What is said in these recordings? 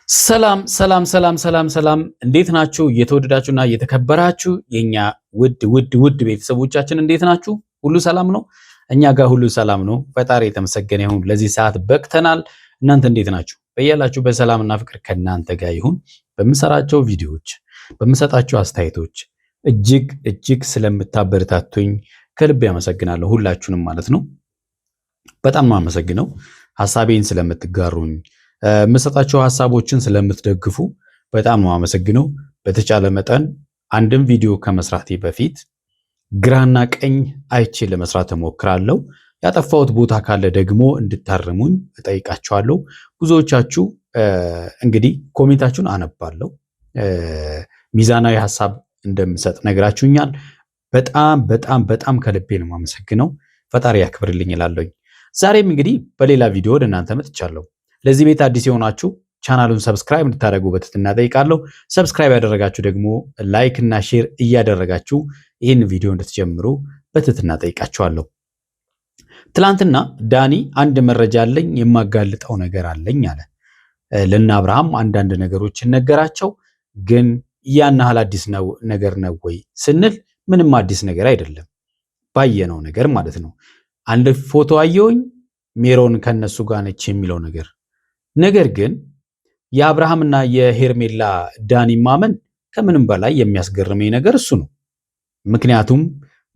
ሰላም ሰላም ሰላም ሰላም ሰላም እንዴት ናችሁ? እየተወደዳችሁና እየተከበራችሁ የኛ ውድ ቤተሰቦቻችን እንዴት ናችሁ? ሁሉ ሰላም ነው? እኛ ጋር ሁሉ ሰላም ነው። ፈጣሪ የተመሰገነ ይሁን። ለዚህ ሰዓት በቅተናል። እናንተ እንዴት ናችሁ? በያላችሁ በሰላምና ፍቅር ከእናንተ ጋር ይሁን። በምሰራቸው ቪዲዮዎች፣ በምሰጣቸው አስተያየቶች እጅግ ስለምታበረታቱኝ ከልብ ያመሰግናለሁ። ሁላችሁንም ማለት ነው። በጣም ነው አመሰግነው። ሐሳቤን ስለምትጋሩኝ የምሰጣቸው ሐሳቦችን ስለምትደግፉ በጣም ነው አመሰግነው። በተቻለ መጠን አንድም ቪዲዮ ከመስራቴ በፊት ግራና ቀኝ አይቼ ለመስራት እሞክራለሁ። ያጠፋሁት ቦታ ካለ ደግሞ እንድታርሙኝ እጠይቃችኋለሁ። ብዙዎቻችሁ እንግዲህ ኮሜንታችሁን አነባለሁ፣ ሚዛናዊ ሐሳብ እንደምሰጥ ነግራችሁኛል። በጣም ከልቤ ነው አመሰግነው። ፈጣሪ ያክብርልኝ እላለሁኝ። ዛሬም እንግዲህ በሌላ ቪዲዮ ወደ እናንተ መጥቻለሁ። ለዚህ ቤት አዲስ የሆናችሁ ቻናሉን ሰብስክራይብ እንድታደርጉ በትህትና ጠይቃለሁ። ሰብስክራይብ ያደረጋችሁ ደግሞ ላይክ እና ሼር እያደረጋችሁ ይህን ቪዲዮ እንድትጀምሩ በትህትና ጠይቃችኋለሁ። ትላንትና ዳኒ አንድ መረጃ አለኝ የማጋልጠው ነገር አለኝ አለ። ለእነ አብርሃም አንዳንድ ነገሮችን ነገራቸው። ግን ያን ያህል አዲስ ነገር ነው ወይ ስንል ምንም አዲስ ነገር አይደለም፣ ባየነው ነገር ማለት ነው። አንድ ፎቶ አየሁኝ ሜሮን ከነሱ ጋር ነች የሚለው ነገር ግን የአብርሃምና የሄርሜላ ዳኒ ማመን ከምንም በላይ የሚያስገርመኝ ነገር እሱ ነው። ምክንያቱም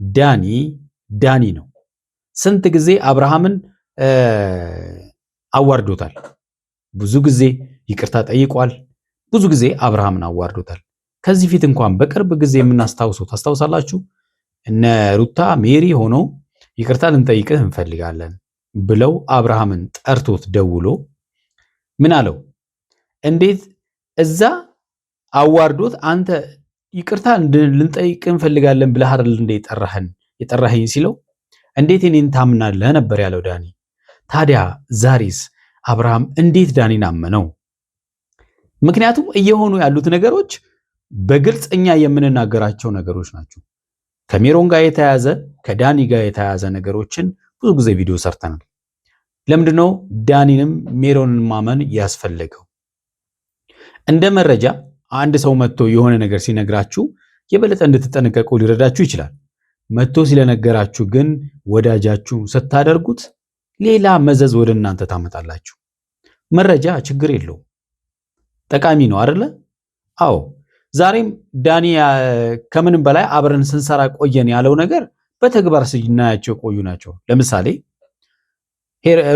ዳኒ ነው። ስንት ጊዜ አብርሃምን አዋርዶታል። ብዙ ጊዜ ይቅርታ ጠይቋል። ብዙ ጊዜ አብርሃምን አዋርዶታል። ከዚህ ፊት እንኳን በቅርብ ጊዜ የምናስታውሰው ታስታውሳላችሁ? እነ ሩታ ሜሪ ሆኖ ይቅርታ ልንጠይቅህ እንፈልጋለን ብለው አብርሃምን ጠርቶት ደውሎ ምን አለው? እንዴት እዛ አዋርዶት አንተ ይቅርታ ልንጠይቅህ እንፈልጋለን ብለህ አይደል እንደ የጠራኸኝ ሲለው እንዴት እኔን ታምናለህ ነበር ያለው ዳኒ። ታዲያ ዛሬስ አብርሃም እንዴት ዳኒን አመነው? ምክንያቱም እየሆኑ ያሉት ነገሮች በግልጽ እኛ የምንናገራቸው ነገሮች ናቸው። ከሜሮን ጋር የተያያዘ ከዳኒ ጋር የተያያዘ ነገሮችን ብዙ ጊዜ ቪዲዮ ሰርተናል። ለምንድነው ዳኒንም ሜሮንን ማመን ያስፈለገው? እንደ መረጃ አንድ ሰው መጥቶ የሆነ ነገር ሲነግራችሁ የበለጠ እንድትጠነቀቁ ሊረዳችሁ ይችላል። መጥቶ ሲለነገራችሁ ግን ወዳጃችሁ ስታደርጉት ሌላ መዘዝ ወደ እናንተ ታመጣላችሁ። መረጃ ችግር የለውም፣ ጠቃሚ ነው አይደለ? አዎ። ዛሬም ዳኒ ከምንም በላይ አብረን ስንሰራ ቆየን ያለው ነገር በተግባር ስናያቸው ቆዩ ናቸው። ለምሳሌ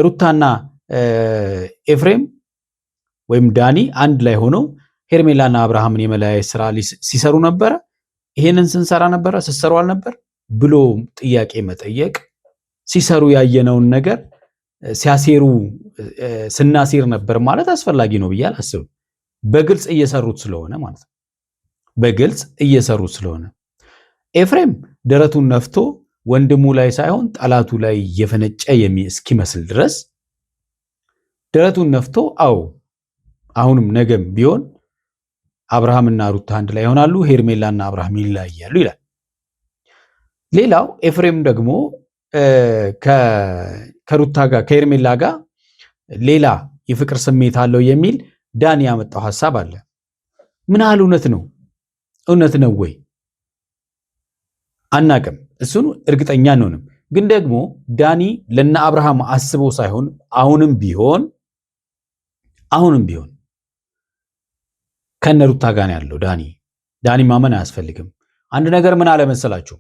ሩታና ኤፍሬም ወይም ዳኒ አንድ ላይ ሆነው ሄርሜላና አብርሃምን የመለያየት ስራ ሲሰሩ ነበረ። ይሄንን ስንሰራ ነበረ ሲሰሩ አልነበር ብሎ ጥያቄ መጠየቅ፣ ሲሰሩ ያየነውን ነገር ሲያሴሩ ስናሴር ነበር ማለት አስፈላጊ ነው ብዬ አላስብም። በግልጽ እየሰሩት ስለሆነ ማለት ነው። በግልጽ እየሰሩት ስለሆነ ኤፍሬም ደረቱን ነፍቶ ወንድሙ ላይ ሳይሆን ጠላቱ ላይ እየፈነጨ እስኪመስል ድረስ ደረቱን ነፍቶ አው አሁንም ነገም ቢሆን አብርሃምና ሩታ አንድ ላይ ይሆናሉ፣ ሄርሜላና አብርሃም ይለያያሉ ይላል። ሌላው ኤፍሬም ደግሞ ከሩታ ጋር ከሄርሜላ ጋር ሌላ የፍቅር ስሜት አለው የሚል ዳኒ ያመጣው ሐሳብ አለ። ምን ያህል እውነት ነው ወይ አናቅም። እሱን እርግጠኛ አንሆንም። ግን ደግሞ ዳኒ ለና አብርሃም አስቦ ሳይሆን አሁንም ቢሆን ከነሩታ ጋር ያለው ዳኒ ማመን አያስፈልግም። አንድ ነገር ምን አለ መሰላችሁ?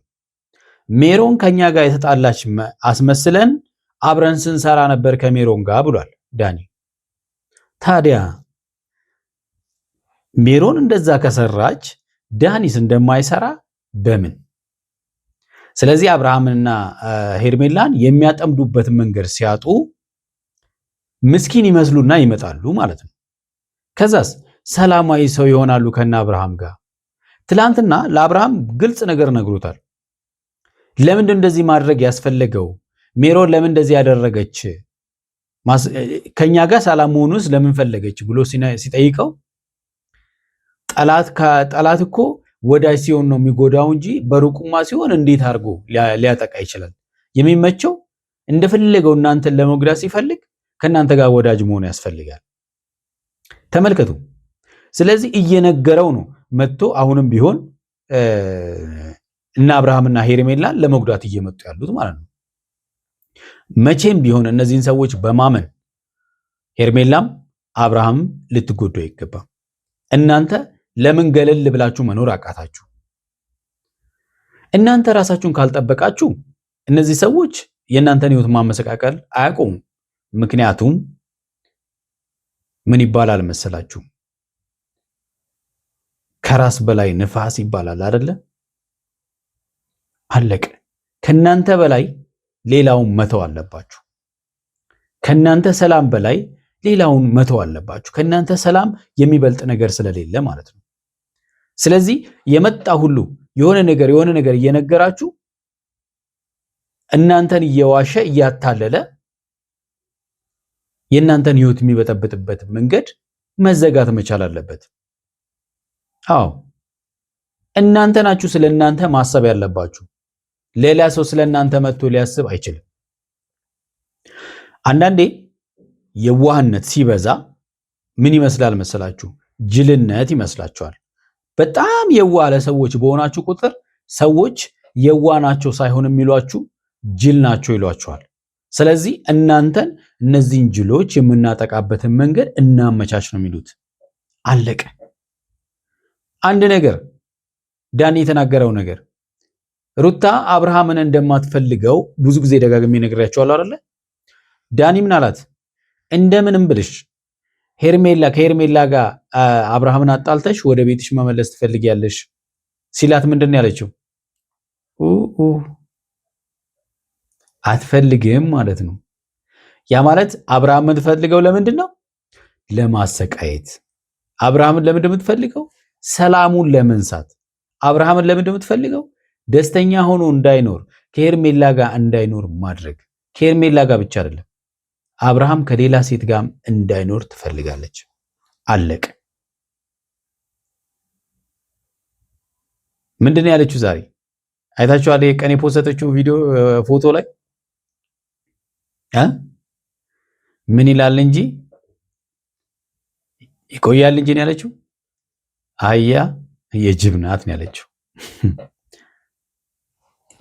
ሜሮን ከኛ ጋር የተጣላች አስመስለን አብረን ስንሰራ ነበር ከሜሮን ጋር ብሏል ዳኒ። ታዲያ ሜሮን እንደዛ ከሰራች ዳኒስ እንደማይሰራ በምን? ስለዚህ አብርሃምንና ሄርሜላን የሚያጠምዱበት መንገድ ሲያጡ ምስኪን ይመስሉና ይመጣሉ ማለት ነው። ከዛስ ሰላማዊ ሰው ይሆናሉ ከና አብርሃም ጋር። ትላንትና ለአብርሃም ግልጽ ነገር ነግሮታል። ለምንድን እንደዚህ ማድረግ ያስፈለገው? ሜሮን ለምን እንደዚህ ያደረገች? ከኛ ጋር ሰላም መሆኑስ ለምን ፈለገች ብሎ ሲጠይቀው ጠላት እኮ ወዳጅ ሲሆን ነው የሚጎዳው እንጂ በሩቁማ ሲሆን እንዴት አድርጎ ሊያጠቃ ይችላል? የሚመቸው እንደፈለገው እናንተን ለመጉዳት ሲፈልግ ከእናንተ ጋር ወዳጅ መሆን ያስፈልጋል። ተመልከቱ። ስለዚህ እየነገረው ነው መጥቶ አሁንም ቢሆን እና አብርሃምና ሄርሜላን ለመጉዳት እየመጡ ያሉት ማለት ነው። መቼም ቢሆን እነዚህን ሰዎች በማመን ሄርሜላም አብርሃም ልትጎዱ አይገባም። እናንተ ለምን ገለል ብላችሁ መኖር አቃታችሁ? እናንተ ራሳችሁን ካልጠበቃችሁ እነዚህ ሰዎች የእናንተን ህይወት ማመሰቃቀል አያቆሙም። ምክንያቱም ምን ይባላል መሰላችሁ? ከራስ በላይ ንፋስ ይባላል አይደለ? አለቀ። ከናንተ በላይ ሌላውን መተው አለባችሁ። ከናንተ ሰላም በላይ ሌላውን መተው አለባችሁ። ከናንተ ሰላም የሚበልጥ ነገር ስለሌለ ማለት ነው። ስለዚህ የመጣ ሁሉ የሆነ ነገር እየነገራችሁ እናንተን እየዋሸ እያታለለ የእናንተን ህይወት የሚበጠብጥበት መንገድ መዘጋት መቻል አለበት። አዎ እናንተ ናችሁ ስለናንተ ማሰብ ያለባችሁ። ሌላ ሰው ስለናንተ መጥቶ ሊያስብ አይችልም። አንዳንዴ የዋህነት ሲበዛ ምን ይመስላል መሰላችሁ? ጅልነት ይመስላችኋል። በጣም የዋህ ለሰዎች በሆናችሁ ቁጥር ሰዎች የዋህ ናቸው ሳይሆን የሚሏችሁ ጅል ናቸው ይሏችኋል። ስለዚህ እናንተን እነዚህን ጅሎች የምናጠቃበትን መንገድ እናመቻች ነው የሚሉት። አለቀ። አንድ ነገር ዳኒ የተናገረው ነገር ሩታ አብርሃምን እንደማትፈልገው ብዙ ጊዜ ደጋግሜ ነግሬያቸዋለሁ አይደለ? ዳኒ ምን አላት? እንደምንም ብልሽ ከሄርሜላ ጋር አብርሃምን አጣልተሽ ወደ ቤትሽ መመለስ ትፈልጊያለሽ ሲላት ምንድን ነው ያለችው? አትፈልግም ማለት ነው። ያ ማለት አብርሃምን የምትፈልገው ለምንድን ነው? ለማሰቃየት። አብርሃምን ለምንድን ነው የምትፈልገው? ሰላሙን ለመንሳት። አብርሃምን ለምንድን ነው የምትፈልገው? ደስተኛ ሆኖ እንዳይኖር፣ ከሄርሜላ ጋር እንዳይኖር ማድረግ። ከሄርሜላ ጋር ብቻ አይደለም፣ አብርሃም ከሌላ ሴት ጋር እንዳይኖር ትፈልጋለች። አለቀ። ምንድን ነው ያለችው ዛሬ? አይታችኋል? የቀን የፖስተችው ቪዲዮ ፎቶ ላይ ምን ይላል እንጂ ይቆያል እንጂ ነው ያለችው። አህያ የጅብ ናት ነው ያለችው።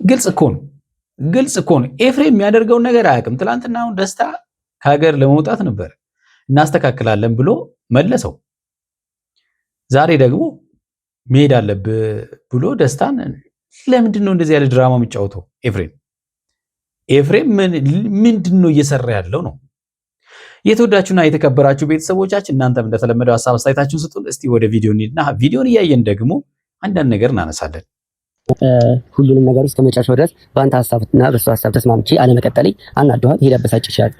ግልጽ እኮ ነው። ኤፍሬም የሚያደርገውን ነገር አያውቅም። ትላንትና አሁን ደስታ ከሀገር ለመውጣት ነበር እናስተካክላለን ብሎ መለሰው። ዛሬ ደግሞ መሄድ አለብህ ብሎ ደስታን ለምንድን ነው እንደዚህ ያለ ድራማ የሚጫወተው? ኤፍሬም ምንድን ነው እየሰራ ያለው ነው? የተወዳችሁና የተከበራችሁ ቤተሰቦቻችን እናንተም እንደተለመደው ሀሳብ አስተያየታችሁን ስጡን። እስቲ ወደ ቪዲዮ እንሂድና ቪዲዮን እያየን ደግሞ አንዳንድ ነገር እናነሳለን። ሁሉንም ነገር እስከ መጨረሻው ድረስ በአንተ ሀሳብና በሱ ሀሳብ ተስማምቼ አለመቀጠሌ አናዶሃል። ይሄ ሊያበሳጭ ይችላል።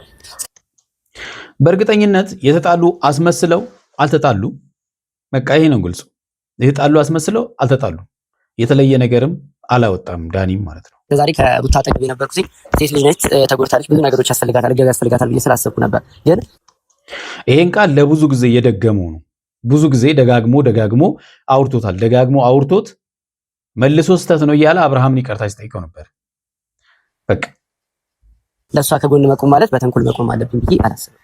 በእርግጠኝነት የተጣሉ አስመስለው አልተጣሉ። በቃ ይሄ ነው ግልጹ። የተጣሉ አስመስለው አልተጣሉ። የተለየ ነገርም አላወጣም ዳኒም ማለት ነው። ዛሬ ከሩታ አጠገብ የነበርኩት ሴት ልጅ ነች፣ ተጎድታለች፣ ብዙ ነገሮች ያስፈልጋታል፣ እገዛ ያስፈልጋታል ብዬ ስላሰብኩ ነበር። ግን ይሄን ቃል ለብዙ ጊዜ እየደገመው ነው። ብዙ ጊዜ ደጋግሞ አውርቶታል። ደጋግሞ አውርቶት መልሶ ስህተት ነው እያለ አብርሃምን ይቅርታ ሲጠይቀው ነበር። በቃ ለእሷ ከጎን መቆም ማለት በተንኮል መቆም አለብን ብዬ አላስብም።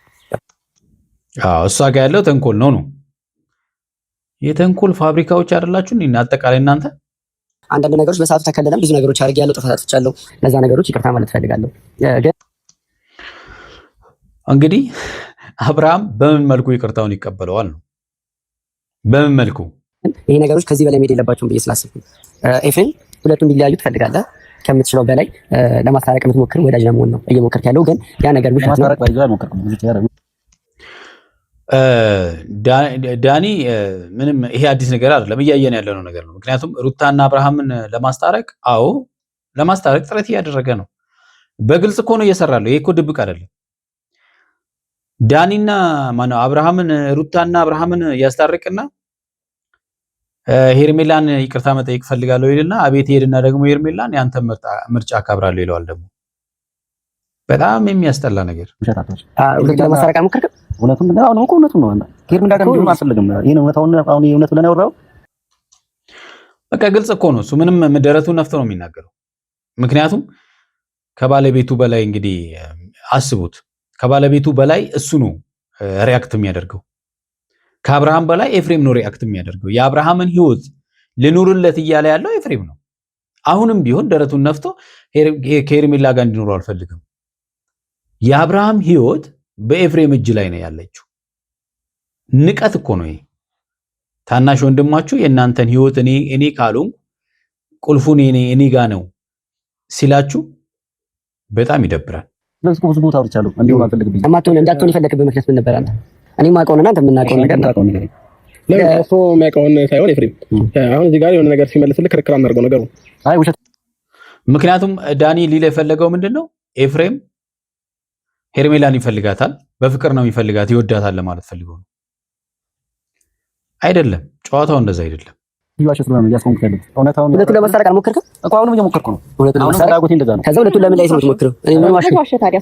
እሷ ጋር ያለው ተንኮል ነው። የተንኮል ፋብሪካዎች አይደላችሁ አጠቃላይ እናንተ። አንዳንድ ነገሮች በሰዓቱ ተከለለም፣ ብዙ ነገሮች አድርጌያለሁ፣ ጥፋት አጥፍቻለሁ። ለዛ ነገሮች ይቅርታ ማለት ፈልጋለሁ። ግን እንግዲህ አብርሃም በምን መልኩ ይቅርታውን ይቀበለዋል ነው? በምን መልኩ? ይሄ ነገሮች ከዚህ በላይ መሄድ የለባቸውም ብዬ ስላሰብኩ ኤፍሬም፣ ሁለቱም ቢለያዩ ትፈልጋለህ። ከምትችለው በላይ ለማስታረቅ የምትሞክር ወዳጅ ለመሆን ነው እየሞከርክ ያለው። ግን ያ ነገር ውሸት ነው። ዳኒ ምንም ይሄ አዲስ ነገር አይደለም፣ እያየን ያለነው ነገር ነው። ምክንያቱም ሩታና አብርሃምን ለማስታረቅ ጥረት እያደረገ ነው። በግልጽ እኮ ነው እየሰራለው። ይሄ እኮ ድብቅ አይደለም። ዳኒና ማነው ሩታና አብርሃምን ያስታርቅና ሄርሜላን ይቅርታ መጠየቅ ፈልጋለሁ ይልና አቤት ሄድና ደግሞ ሄርሜላን ያንተ ምርጫ አከብራለሁ ይለዋል። ደግሞ በጣም የሚያስጠላ ነገር። ለማስታረቅ አልሞከርክም? እውነቱን ነው። አሁን እኮ እውነቱን ነው። ሄርሜላ ጋር እንደውም አልፈልግም። ይሄን እውነታውን አሁን የእውነት ብለን ያወራው በቃ ግልጽ እኮ ነው። እሱ ምንም ደረቱን ነፍቶ ነው የሚናገረው። ምክንያቱም ከባለቤቱ በላይ እንግዲህ አስቡት፣ ከባለቤቱ በላይ እሱ ነው ሪያክት የሚያደርገው። ከአብርሃም በላይ ኤፍሬም ነው ሪአክት የሚያደርገው። የአብርሃምን ህይወት ልኑርለት እያለ ያለው ኤፍሬም ነው። አሁንም ቢሆን ደረቱን ነፍቶ ከሄርሜላ ጋር እንዲኖሩ አልፈልግም። የአብርሃም ህይወት በኤፍሬም እጅ ላይ ነው ያለችው። ንቀት እኮ ነው ይሄ። ታናሽ ወንድማችሁ የእናንተን ህይወት እኔ ካሉም ቁልፉን እኔ ጋር ነው ሲላችሁ በጣም ይደብራል። ለዚህ ብዙ ቦታ አውርቻለሁ። እንዲሁ አልፈልግም እንዳትሆን የፈለክበት ምክንያት ምን ነበር? አንተ እኔ ማውቀውና አንተ የምናውቀው ነገር ነው። ለእሱ የሚያውቀውን ሳይሆን ኤፍሬም አሁን እዚህ ጋር የሆነ ነገር ሲመልስልህ ክርክር አናደርገው ነገሩ። አይ ውሸት። ምክንያቱም ዳኒ ሊል የፈለገው ምንድነው ኤፍሬም ሄርሜላን ይፈልጋታል፣ በፍቅር ነው የሚፈልጋት፣ ይወዳታል ለማለት ፈልገው ነው። አይደለም፣ ጨዋታው እንደዛ አይደለም። ይዋሽት ነው ያስቆምኩት ያለው እውነታውን ሁለቱን ለማስታረቅ አልሞከርክም እኮ? አሁንም እየሞከርኩ ነው። አሁንም ፍላጎቴ እንደዛ ነው። ከዛ ሁለቱን ለምን ላይ ነው የምትሞክረው? እኔ ምን ዋሽ ታዲያ?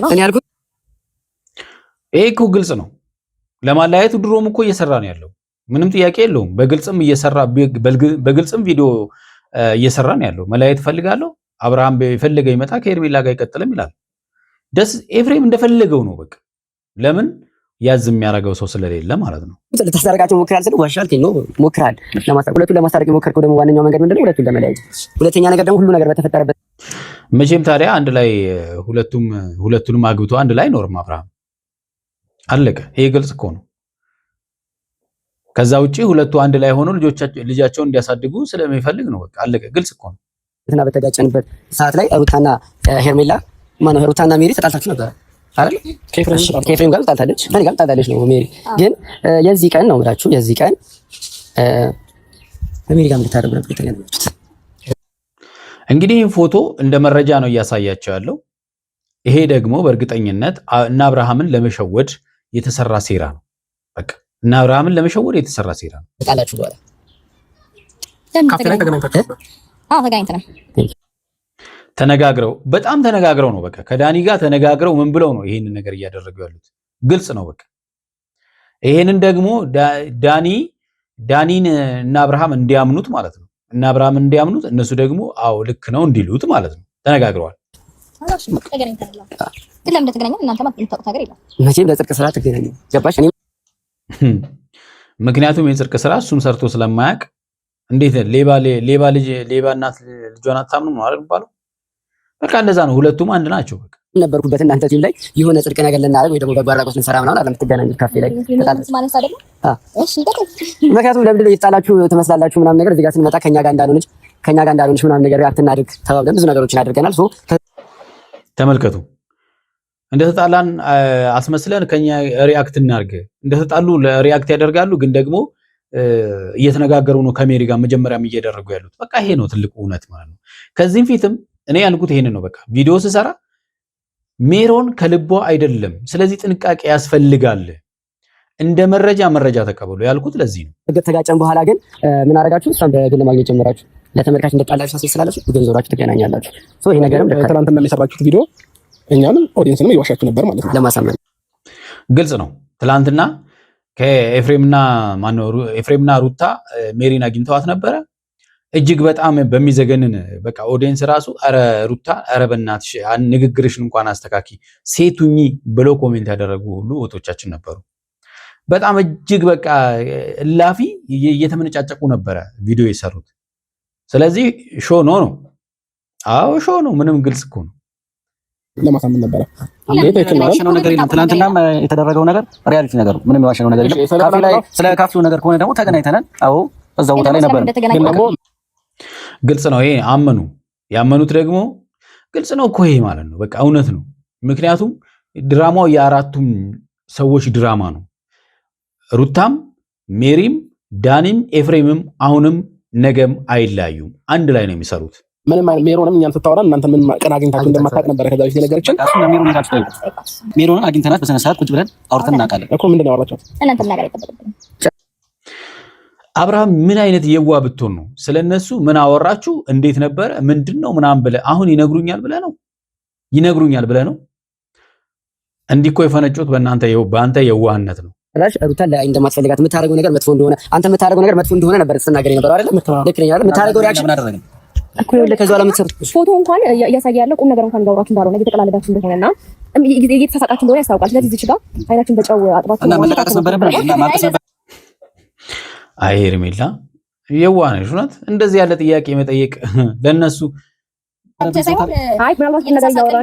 እኔ አልኩት ይሄ እኮ ግልጽ ነው። ለማለያየቱ ድሮም እኮ እየሰራ ነው ያለው፣ ምንም ጥያቄ የለውም። በግልጽም እየሰራ በግልጽም ቪዲዮ እየሰራ ነው ያለው። መለያየት ፈልጋለሁ፣ አብርሃም በፈለገ ይመጣ ከሄርሜላ ጋር ይቀጥልም ይላል። ደስ ኤፍሬም እንደፈለገው ነው በቃ። ለምን ያዝ የሚያደርገው ሰው ስለሌለ ማለት ነው። ለተሳረቃቸው ሞክራል ስለ ዋሻልክ ነው ሞክራል። ሁለቱን ለማስታረቅ የሞከርከው ደግሞ ዋነኛው መንገድ ምንድነው? ሁለቱን ለመለያየት። ሁለተኛ ነገር ደግሞ ሁሉ ነገር በተፈጠረበት መቼም ታዲያ አንድ ላይ ሁለቱንም አግብቶ አንድ ላይ ኖርም አብርሃም አለቀ። ይሄ ግልጽ እኮ ነው። ከዛ ውጪ ሁለቱ አንድ ላይ ሆኖ ልጃቸውን እንዲያሳድጉ ስለሚፈልግ ነው። በቃ አለቀ። ግልጽ እኮ ነው። እና በተጋጨንበት ሰዓት ላይ ሩታና ሄርሜላ ማነው ሩታና ሜሪ ተጣልታችሁ ነበር አይደል? ከኤፍሬም ጋር ተጣልታለች፣ ከኔ ጋር ተጣልታለች ነው ሜሪ። ግን የዚህ ቀን ነው ብላችሁ የዚህ ቀን ሜሪ ጋር እንድታደርጉ ነበር የተገናኙት። እንግዲህ ይህን ፎቶ እንደ መረጃ ነው እያሳያቸው ያለው። ይሄ ደግሞ በእርግጠኝነት እና አብርሃምን ለመሸወድ የተሰራ ሴራ ነው። በቃ እና አብርሃምን ለመሸወድ የተሰራ ሴራ ነው። ተጣላችሁ በኋላ ተነጋግረው በጣም ተነጋግረው ነው በቃ ከዳኒ ጋር ተነጋግረው ምን ብለው ነው ይሄንን ነገር እያደረጉ ያሉት? ግልጽ ነው በቃ። ይሄንን ደግሞ ዳኒን እና አብርሃም እንዲያምኑት ማለት ነው። እና አብርሃም እንዲያምኑት እነሱ ደግሞ አዎ ልክ ነው እንዲሉት ማለት ነው። ተነጋግረዋል። መቼም ለጽድቅ ስራ ትገናኙ ገባሽ? ምክንያቱም የጽድቅ ስራ እሱም ሰርቶ ስለማያውቅ እንዴት ሌባ እናት ልጇን አታምኑ ነው አይደል የሚባለው? በቃ እንደዛ ነው። ሁለቱም አንድ ናቸው። በቃ ነበርኩበት እናንተ ቲም ላይ የሆነ ጽድቅ ነገር ልናደርግ ወይ ደግሞ በጎ አድራጎት ልንሰራ ምናምን አይደለም የምትገናኙት ካፌ ላይ ምክንያቱም ለምንድን ነው የተጣላችሁ ትመስላላችሁ ምናምን ነገር እዚህ ጋር ስንመጣ ከኛ ጋር እንዳልሆነች ምናምን ነገር አትናድርግ ተባብለን ብዙ ነገሮችን አድርገናል። ተመልከቱ። እንደተጣላን አስመስለን ከኛ ሪአክት እናርግ። እንደተጣሉ ሪአክት ያደርጋሉ፣ ግን ደግሞ እየተነጋገሩ ነው ከሜሪ ጋር መጀመሪያም እየደረጉ ያሉት። በቃ ይሄ ነው ትልቁ እውነት ማለት ነው። ከዚህም ፊትም እኔ ያልኩት ይሄንን ነው። በቃ ቪዲዮ ስሰራ ሜሮን ከልቧ አይደለም፣ ስለዚህ ጥንቃቄ ያስፈልጋል። እንደ መረጃ ተቀበሉ ያልኩት ለዚህ ነው። ተጋጨን በኋላ ግን ምን አደረጋችሁ? እሷን በግል ማግኘት ጀመራችሁ። ለተመልካች እንደጣላችሁ ሳስመስላላችሁ ገንዘባችሁ ትገናኛላችሁ። ይሄ ነገርም ትናንትና የሰራችሁት ቪዲዮ እኛንም ኦዲየንስንም እየዋሻችሁ ነበር ማለት ነው። ለማሳመን ግልጽ ነው። ትናንትና ኤፍሬምና ሩታ ሜሪን አግኝተዋት ነበረ። እጅግ በጣም በሚዘገንን በቃ ኦዲየንስ ራሱ አረ ሩታ አረ በእናትሽ ንግግርሽን እንኳን አስተካኪ ሴቱኝ ብለው ኮሜንት ያደረጉ ሁሉ እህቶቻችን ነበሩ። በጣም እጅግ በቃ እላፊ እየተመነጫጨቁ ነበረ ቪዲዮ የሰሩት። ስለዚህ ሾ ነው። አዎ ሾ ነው። ምንም ግልጽ እኮ ነው። ለማሳመን ነበረ ነገር የለም። ትናንትናም የተደረገው ነገር ሪያሊቲ ነገር ምንም የዋሸነው ነገር የለም። ካፌ ላይ ስለ ካፌው ነገር ከሆነ ደግሞ ተገናኝተናል። አዎ እዛው ቦታ ላይ ነበር። ግልጽ ነው። ይሄ ያመኑት ደግሞ ግልጽ ነው እኮ ይሄ ማለት ነው። በቃ እውነት ነው። ምክንያቱም ድራማው የአራቱም ሰዎች ድራማ ነው። ሩታም፣ ሜሪም፣ ዳኒም፣ ኤፍሬምም አሁንም ነገም አይለያዩም። አንድ ላይ ነው የሚሰሩት። ምንም ሜሮንም እኛን ስታወራ እናንተ ምን ቀን አግኝታችሁ እንደማታውቅ ነበር። ከዛ በፊት ነገርችን ሜሮን አግኝተናት በስነ ስርዓት ቁጭ ብለን አውርተን እናውቃለን እኮ። ምንድን ነው ያወራችሁት? እናንተ ነገር አይጠበቅብንም። አብርሃም ምን አይነት የዋ ብትሆን ነው ስለነሱ ምን አወራችሁ እንዴት ነበረ ምንድነው ምናምን ብለህ አሁን ይነግሩኛል ብለህ ነው እንዲህ እኮ የፈነጩት በአንተ የዋህነት ነው። ሩታ ላይ እንደማትፈልጋት የምታደርገው ነገር መጥፎ እንደሆነ አንተ የምታደርገው ነገር መጥፎ እንደሆነ ነበር ስትናገር የነበረው አይደል? ልክ ነኝ አይደል? የምታደርገው ሪአክሽን እኮ ይኸውልህ፣ ከዛ በኋላ የምትሰሩት ፎቶ እንኳን እያሳየ ያለው ቁም ነገር እንኳን ጋውራችሁ እንዳልሆነ እየተቀላለዳችሁ እንደሆነና እየተሳሳቃችሁ እንደሆነ ያስታውቃል። ስለዚህ እዚህ ጋር አይናችሁን በጨው አጥባችሁ እና መለቃቀስ ነበረብን እና ማልቀስ ነበር። አይ ሄርሜላ የዋህ ነሽ እውነት። እንደዚህ ያለ ጥያቄ መጠየቅ ለነሱ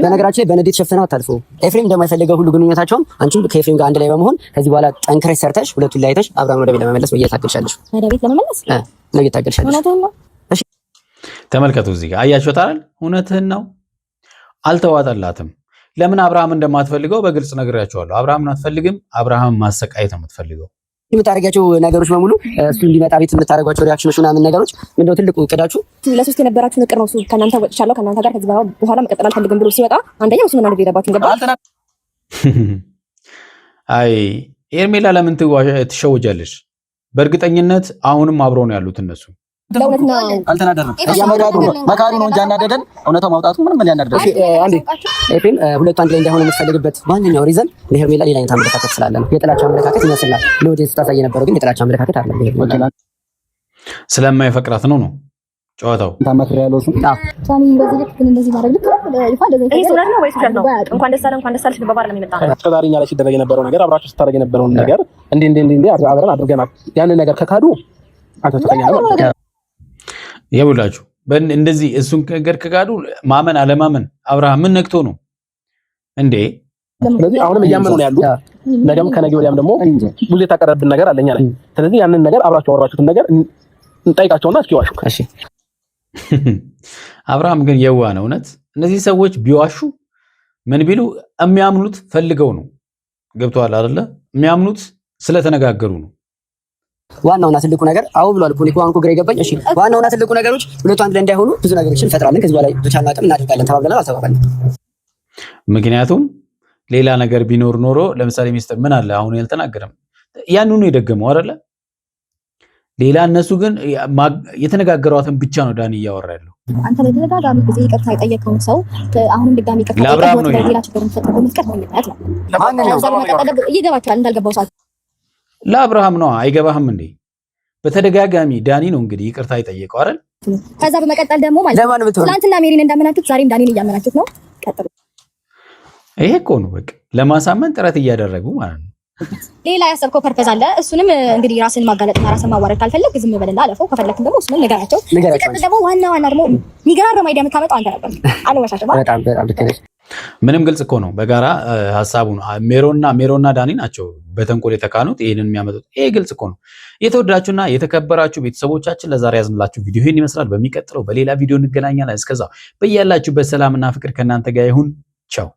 በነገራችን ላይ በንዴት ሸፍነው አታልፉ። ኤፍሬም እንደማይፈልገው ሁሉ ግንኙነታቸውን አንቺም ከኤፍሬም ጋር አንድ ላይ በመሆን ከዚህ በኋላ ጠንክረሽ ሰርተሽ ሁለቱን ላይ አይተሽ አብራም ወደ ቤት ለመመለስ ነው እየታገልሻለሽ። ወደ ቤት ለመመለስ ነው እየታገልሻለሽ። እሺ ተመልከቱ፣ እዚህ ጋር አያችሁት አይደል? እውነትህን ነው። አልተዋጠላትም። ለምን አብርሃም እንደማትፈልገው በግልጽ ነግሬያቸዋለሁ። አብርሃምን አትፈልግም። አብርሃም ማሰቃየት ነው የምትፈልገው። የምታደርጋቸው ነገሮች በሙሉ እሱ እንዲመጣ ቤት የምታደርጓቸው ሪአክሽኖች ምናምን ነገሮች ምንድነው ትልቁ እቅዳችሁ? ለሶስት የነበራችሁ እቅድ ነው። እሱ ከእናንተ ወጥቻለሁ ከእናንተ ጋር ከዚህ በኋላ መቀጠል አልፈልግም ብሎ ሲወጣ አንደኛው እሱ ምን አድርገው የለባችሁ ገባ። አይ ሄርሜላ ለምን ትሸወጃለሽ? በእርግጠኝነት አሁንም አብረው ነው ያሉት እነሱ። አልተናደረም። መካሩ ነው እንጂ ያናደደን እውነታው ማውጣቱ ምንም ሊያናደደን። አንዴ ኤፍሬም ሁለቱ አንድ ላይ እንዳይሆኑ የምትፈልግበት ዋነኛው ሪዘን ለሄርሜላ ሌላ አይነት አመለካከት ስላለ ነው። የጥላቻ አመለካከት ይመስላል ለወዴት ስታሳይ የነበረው ግን የጥላቻ አመለካከት አይደለም። ስለማይፈቅራት ነው ጨዋታው። ታማክሪ ያለው እሱ ታኒ እንደዚህ ልክ ግን እንደዚህ ማድረግ ልክ ይፋ እንደዚህ ይሄ ሱረት ነው ወይስ ነው? እንኳን ደስ አለሽ በባር ነው የሚመጣው። እስከዛሬ እኛ ላይ ሲደረግ የነበረው ነገር አብራችሁ ስታደርግ የነበረውን ነገር እንዴ አብረን አድርገናል። ያንን ነገር ከካዱ አንተ ነው ይኸውላችሁ እንደዚህ እሱን ነገር ከጋዱ ማመን አለማመን አብርሃም ምን ነክቶ ነው እንዴ? ስለዚህ አሁንም እያመኑ ነው ያሉት። ነገም ከነገ ወዲያም ደግሞ ብዙ የታቀረብን ነገር አለኛ ላይ። ስለዚህ ያንን ነገር አብራችሁ አወራችሁትን ነገር እንጠይቃቸውና እስኪ ዋሹ። እሺ አብርሃም ግን የዋህ ነው እውነት። እነዚህ ሰዎች ቢዋሹ ምን ቢሉ የሚያምኑት ፈልገው ነው። ገብቷል አይደለ? የሚያምኑት ስለተነጋገሩ ነው። ዋናውና ትልቁ ነገር አው ብሏል እኮ ኒኮ አንኮ ግሬ ገባኝ። እሺ ዋናውና ትልቁ ነገሮች ሁለቱ አንድ ላይ እንዳይሆኑ ብዙ ነገሮችን እንፈጥራለን። ከዚህ በኋላ ብቻና አቅም እናደርጋለን ተባብለናል። አልተባባልንም። ምክንያቱም ሌላ ነገር ቢኖር ኖሮ ለምሳሌ ሚስተር ምን አለ አሁን ያልተናገረም ያንኑ የደገመው አይደለ? ሌላ እነሱ ግን የተነጋገሯትን ብቻ ነው ዳኒ እያወራ ያለው። አንተ በተደጋጋሚ ጊዜ ይቅርታ የጠየቀውን ሰው አሁንም ድጋሚ ይቅርታ ለአብርሃም ነው ሌላ ችግር እንፈጥር በመስቀል ነው ማለት ነው። ይገባችኋል እንዳልገባው ሰው ለአብርሃም ነው። አይገባህም እንዴ? በተደጋጋሚ ዳኒ ነው እንግዲህ ይቅርታ የጠየቀው አይደል? ከዛ በመቀጠል ደግሞ ማለት ነው ትናንትና ሜሪን እንዳመናችሁት ዛሬም ዳኒን እያመናችሁት ነው። ቀጥሉ። ይሄ እኮ ነው በቃ ለማሳመን ጥረት እያደረጉ ማለት ነው። ሌላ ያሰብከው ፐርፐዝ አለ። እሱንም እንግዲህ ራስን ማጋለጥና ራስን ማዋረድ ካልፈለግ ዝም በልና አለፈው። ከፈለክም ደግሞ እሱንም ንገራቸው። ቀጥል ደግሞ ዋና ደግሞ የሚገራረም አይዲያ የምታመጣው አንተ ነበር። አልወሻሽም። በጣም ምንም ግልጽ እኮ ነው። በጋራ ሐሳቡን ሜሮና ዳኒ ናቸው በተንኮል የተካኑት ይሄንን የሚያመጡት። ይሄ ግልጽ እኮ ነው። የተወደዳችሁና የተከበራችሁ ቤተሰቦቻችን ለዛሬ ያዝንላችሁ ቪዲዮ ይሄን ይመስላል። በሚቀጥለው በሌላ ቪዲዮ እንገናኛለን። እስከዛው በያላችሁበት ሰላምና ፍቅር ከእናንተ ጋር ይሁን። ቻው